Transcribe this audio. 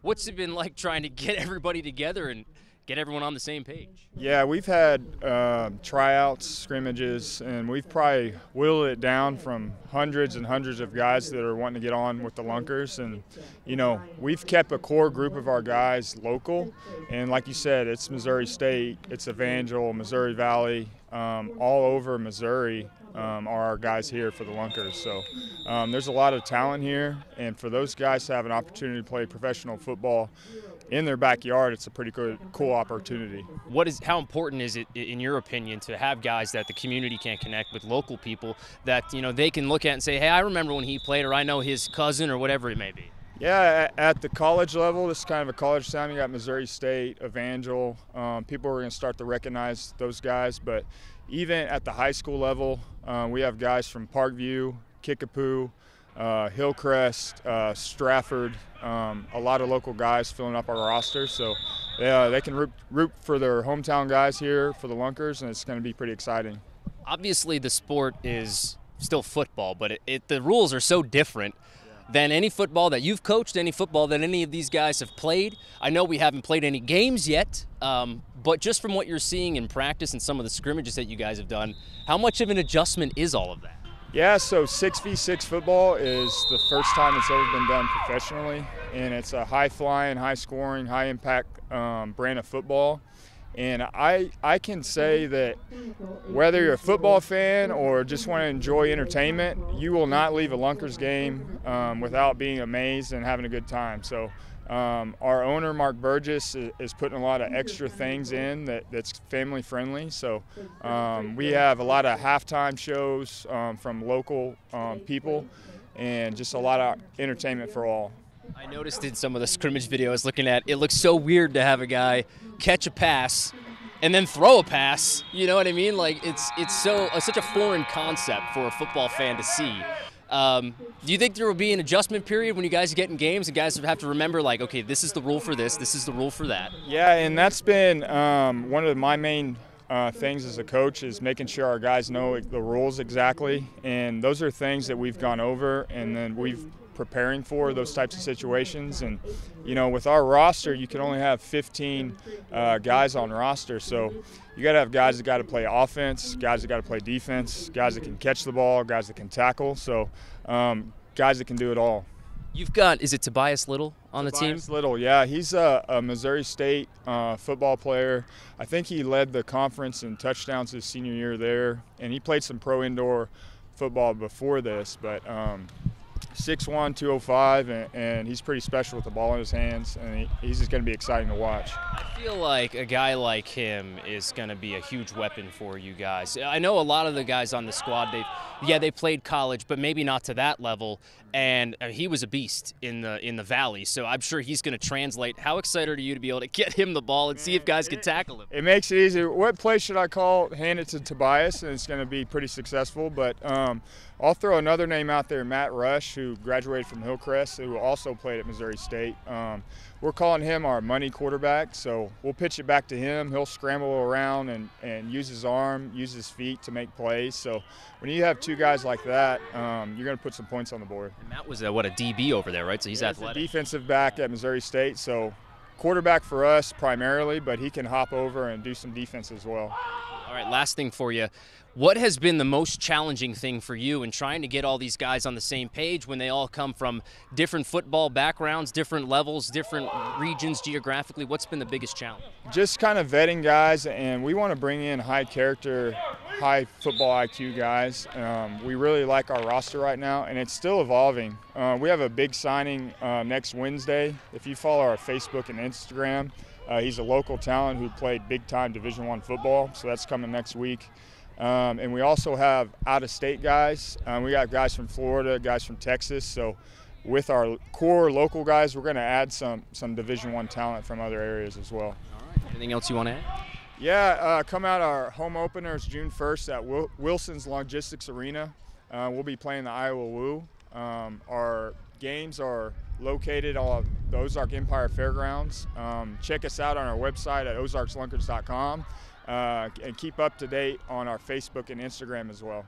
What's it been like trying to get everybody together and get everyone on the same page? Yeah, we've had tryouts, scrimmages, and we've probably whittled it down from hundreds and hundreds of guys that are wanting to get on with the Lunkers. And, we've kept a core group of our guys local. And like you said, it's Missouri State, it's Evangel, Missouri Valley, all over Missouri are our guys here for the Lunkers. So there's a lot of talent here, and for those guys to have an opportunity to play professional football in their backyard, it's a pretty cool opportunity. How important is it, in your opinion, to have guys that the community can connect with, local people that they can look at and say, hey, I remember when he played, or I know his cousin, or whatever it may be? Yeah, at the college level, this is kind of a college town. You got Missouri State, Evangel. People are going to start to recognize those guys. But even at the high school level, we have guys from Parkview, Kickapoo, Hillcrest, Stratford, a lot of local guys filling up our roster. So they can root for their hometown guys here for the Lunkers, and it's going to be pretty exciting. Obviously, the sport is still football, but the rules are so different than any football that you've coached, any football that any of these guys have played. I know we haven't played any games yet, but just from what you're seeing in practice and some of the scrimmages that you guys have done, how much of an adjustment is all of that? Yeah, so 6v6 football is the first time it's ever been done professionally, and it's a high-flying, high-scoring, high-impact brand of football. And I can say that whether you're a football fan or just want to enjoy entertainment, you will not leave a Lunkers game without being amazed and having a good time. So our owner, Mark Burgess, is putting a lot of extra things in that's family friendly. So we have a lot of halftime shows from local people, and just a lot of entertainment for all. I noticed in some of the scrimmage video I was looking at, it looks so weird to have a guy catch a pass and then throw a pass. You know what I mean? Like it's such a foreign concept for a football fan to see. Do you think there will be an adjustment period when you guys get in games and guys have to remember, like, okay, this is the rule for this is the rule for that? Yeah, and that's been one of my main things as a coach, is making sure our guys know the rules exactly. And those are things that we've gone over, and then we've preparing for those types of situations. And with our roster, you can only have 15 guys on roster, so you got to have guys that got to play offense, guys that got to play defense, guys that can catch the ball, guys that can tackle, so guys that can do it all. You've got, is it Tobias Little on the team? Tobias Little, yeah, he's a Missouri State football player. I think he led the conference in touchdowns his senior year there, and he played some pro indoor football before this, but 6'1", 205, and he's pretty special with the ball in his hands, and he's just going to be exciting to watch. I feel like a guy like him is going to be a huge weapon for you guys. I know a lot of the guys on the squad, they played college, but maybe not to that level, and he was a beast in the Valley, so I'm sure he's going to translate. How excited are you to be able to get him the ball and see if guys can tackle him? It makes it easy. What play should I call? Hand it to Tobias, and it's going to be pretty successful, but I'll throw another name out there, Matt Rush, who graduated from Hillcrest, who also played at Missouri State. We're calling him our money quarterback, so we'll pitch it back to him. He'll scramble around and use his arm, use his feet to make plays. So when you have two guys like that, you're going to put some points on the board. And Matt was a DB over there, right? So he's athletic. He's a defensive back at Missouri State, so quarterback for us primarily, but he can hop over and do some defense as well. All right, last thing for you. What has been the most challenging thing for you in trying to get all these guys on the same page when they all come from different football backgrounds, different levels, different regions geographically? What's been the biggest challenge? Just kind of vetting guys, and we want to bring in high character, high football IQ guys. We really like our roster right now, and it's still evolving. We have a big signing next Wednesday. If you follow our Facebook and Instagram, he's a local talent who played big-time Division I football, so that's coming next week. And we also have out-of-state guys. We got guys from Florida, guys from Texas. So with our core local guys, we're going to add some Division I talent from other areas as well. All right. Anything else you want to add? Yeah, come out. Our home opener is June 1st at Wilson's Logistics Arena. We'll be playing the Iowa Woo. Our games are located on the Ozark Empire Fairgrounds. Check us out on our website at ozarkslunkers.com. And keep up to date on our Facebook and Instagram as well.